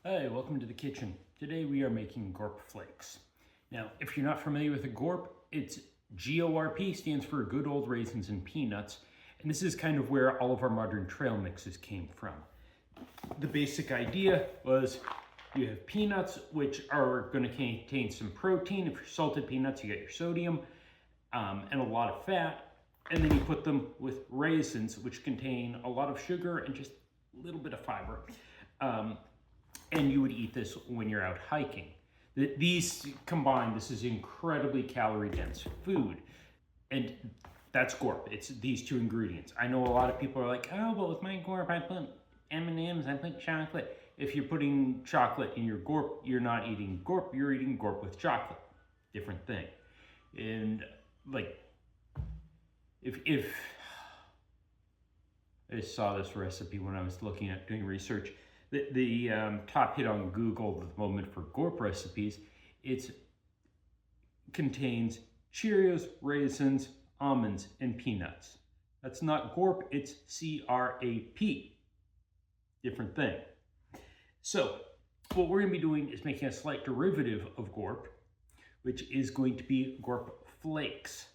Hi, welcome to the kitchen. Today we are making GORP flakes. Now, if you're not familiar with a GORP, it's G.O.R.P, stands for Good Old Raisins and Peanuts, and this is kind of where all of our modern trail mixes came from. The basic idea was you have peanuts, which are going to contain some protein. If you're salted peanuts, you get your sodium, and a lot of fat. And then you put them with raisins, which contain a lot of sugar and just a little bit of fiber. And you would eat this when you're out hiking. These combined, this is incredibly calorie dense food. And that's GORP. It's these two ingredients. I know a lot of people are like, oh, but with my GORP, I put M&Ms, I put chocolate. If you're putting chocolate in your GORP, you're not eating GORP, you're eating GORP with chocolate. Different thing. And like, if I just saw this recipe when I was looking at doing research, the top hit on Google at the moment for GORP recipes, it contains Cheerios, raisins, almonds, and peanuts. That's not GORP, it's C-R-A-P. Different thing. So what we're going to be doing is making a slight derivative of GORP, which is going to be GORP Flakes.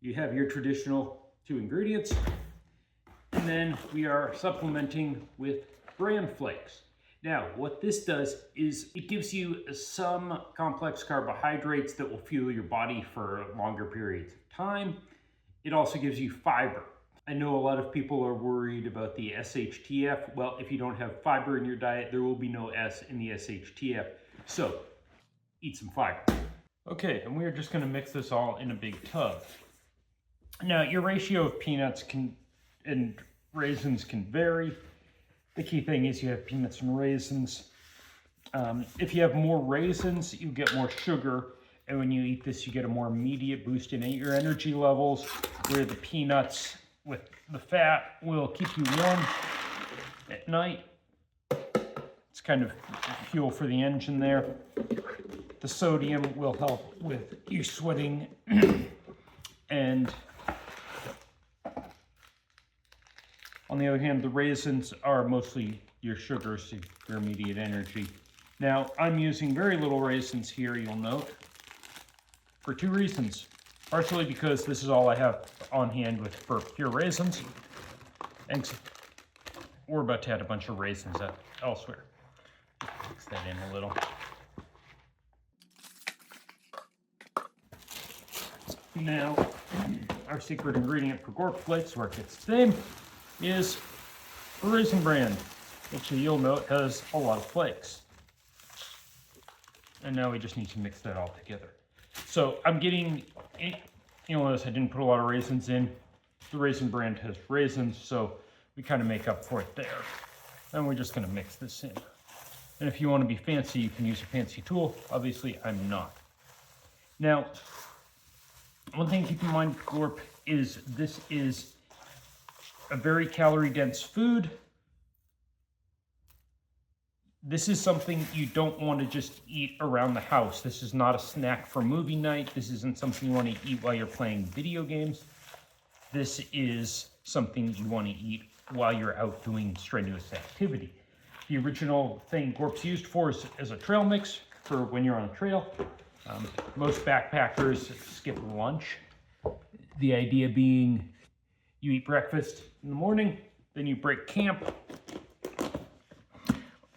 You have your traditional two ingredients, and then we are supplementing with bran flakes. Now, what this does is it gives you some complex carbohydrates that will fuel your body for longer periods of time. It also gives you fiber. I know a lot of people are worried about the SHTF. Well, if you don't have fiber in your diet, there will be no S in the SHTF. So, eat some fiber. Okay, and we are just going to mix this all in a big tub. Now, your ratio of peanuts and raisins can vary. The key thing is you have peanuts and raisins. If you have more raisins, you get more sugar. And when you eat this, you get a more immediate boost in your energy levels, where the peanuts with the fat will keep you warm at night. It's kind of fuel for the engine there. The sodium will help with you sweating and on the other hand, the raisins are mostly your sugars, your immediate energy. Now, I'm using very little raisins here, you'll note, for two reasons. Partially because this is all I have on hand for pure raisins, and we're about to add a bunch of raisins elsewhere. Mix that in a little. Now, our secret ingredient for GORP flakes, where it gets thin, is a raisin bran, which you'll note has a lot of flakes. And now we just need to mix that all together. So I'm getting, you'll notice I didn't put a lot of raisins in. The raisin bran has raisins, so we kind of make up for it there. And we're just going to mix this in. And if you want to be fancy, you can use a fancy tool. Obviously, I'm not. Now, one thing to keep in mind with GORP is this is a very calorie-dense food. This is something you don't want to just eat around the house. This is not a snack for movie night. This isn't something you want to eat while you're playing video games. This is something you want to eat while you're out doing strenuous activity. The original thing GORP's used for is as a trail mix for when you're on a trail. Most backpackers skip lunch. The idea being you eat breakfast in the morning, then you break camp.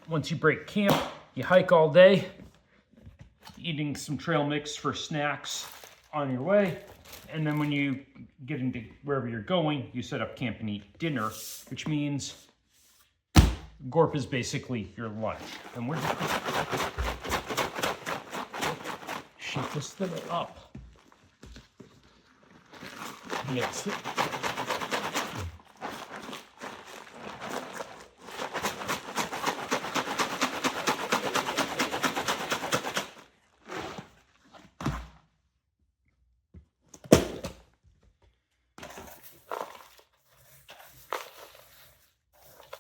Once you break camp, you hike all day, eating some trail mix for snacks on your way. And then when you get into wherever you're going, you set up camp and eat dinner, which means GORP is basically your lunch. And we're just gonna shake this thing up. Yes.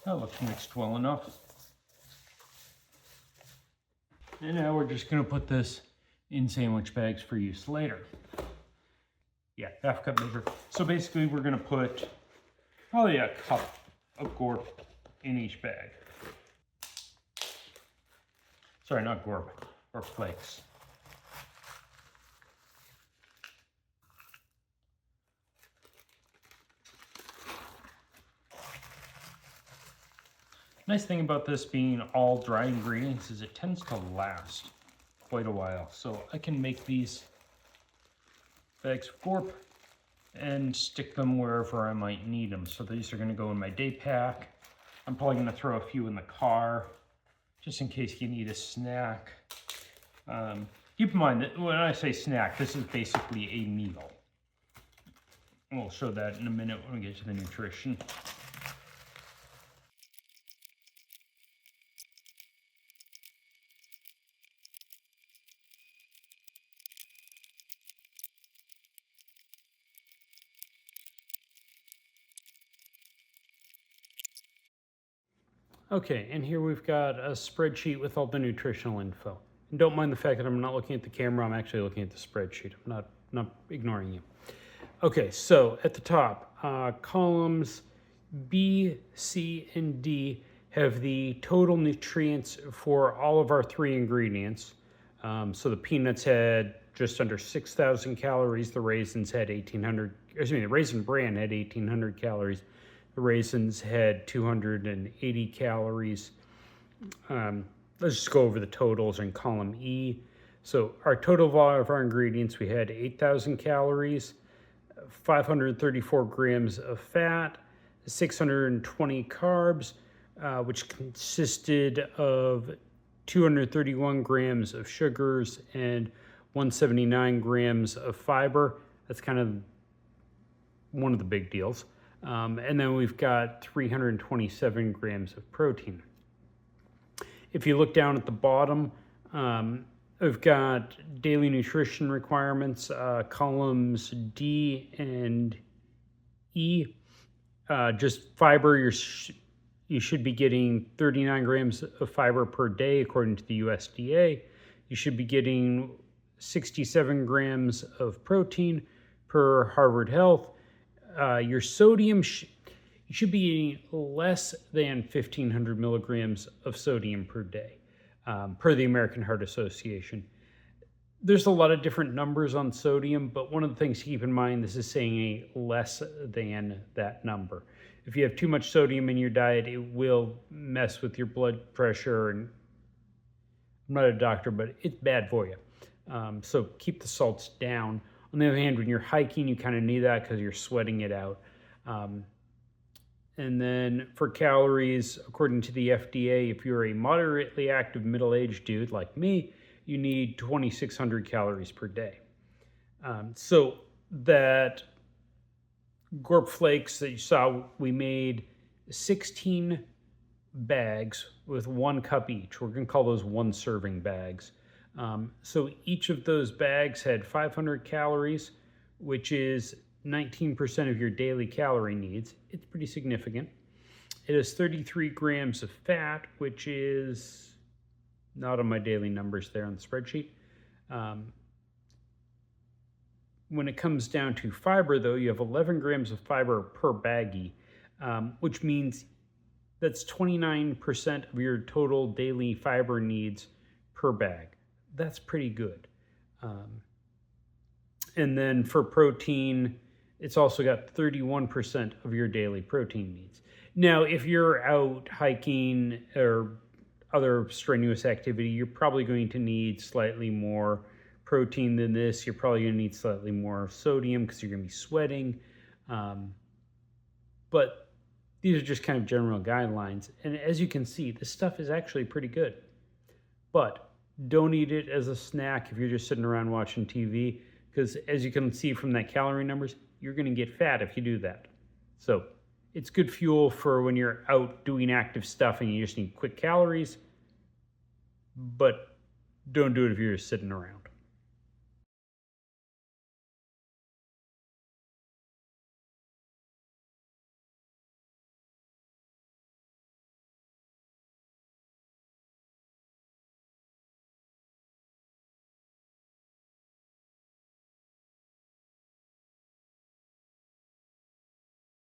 That looks mixed well enough. And now we're just going to put this in sandwich bags for use later. Yeah, half cup measure. So basically we're going to put probably a cup of GORP in each bag. Sorry, not GORP, or Flakes. Nice thing about this being all dry ingredients is it tends to last quite a while. So I can make these bags of GORP and stick them wherever I might need them. So these are going to go in my day pack. I'm probably going to throw a few in the car just in case you need a snack. Keep in mind that when I say snack, this is basically a meal. And we'll show that in a minute when we get to the nutrition. Okay, and here we've got a spreadsheet with all the nutritional info. And don't mind the fact that I'm not looking at the camera, I'm actually looking at the spreadsheet. I'm not ignoring you. Okay, so at the top, columns B, C, and D have the total nutrients for all of our 3 ingredients. So the peanuts had just under 6,000 calories. The raisins had 1,800, the Raisin Bran had 1,800 calories. The raisins had 280 calories. Let's just go over the totals in column E. So our total of all of our ingredients, we had 8,000 calories, 534 grams of fat, 620 carbs, which consisted of 231 grams of sugars and 179 grams of fiber. That's kind of one of the big deals. And then we've got 327 grams of protein. If you look down at the bottom, we've got daily nutrition requirements, columns D and E. Just fiber, you should be getting 39 grams of fiber per day according to the USDA. You should be getting 67 grams of protein per Harvard Health. Your sodium, you should be eating less than 1,500 milligrams of sodium per day, per the American Heart Association. There's a lot of different numbers on sodium, but one of the things to keep in mind, this is saying a less than that number. If you have too much sodium in your diet, it will mess with your blood pressure. And I'm not a doctor, but it's bad for you. So keep the salts down. On the other hand, when you're hiking, you kind of need that because you're sweating it out. And then for calories, according to the FDA, if you're a moderately active middle-aged dude like me, you need 2,600 calories per day. So that GORP Flakes that you saw, we made 16 bags with 1 cup each. We're going to call those 1 serving bags. So each of those bags had 500 calories, which is 19% of your daily calorie needs. It's pretty significant. It has 33 grams of fat, which is not on my daily numbers there on the spreadsheet. When it comes down to fiber, though, you have 11 grams of fiber per baggie, which means that's 29% of your total daily fiber needs per bag. That's pretty good. And then for protein, it's also got 31% of your daily protein needs. Now, if you're out hiking or other strenuous activity, you're probably going to need slightly more protein than this. You're probably going to need slightly more sodium because you're going to be sweating. But these are just kind of general guidelines. And as you can see, this stuff is actually pretty good. But don't eat it as a snack if you're just sitting around watching TV, because as you can see from that calorie numbers, you're going to get fat if you do that. So it's good fuel for when you're out doing active stuff and you just need quick calories, but don't do it if you're just sitting around.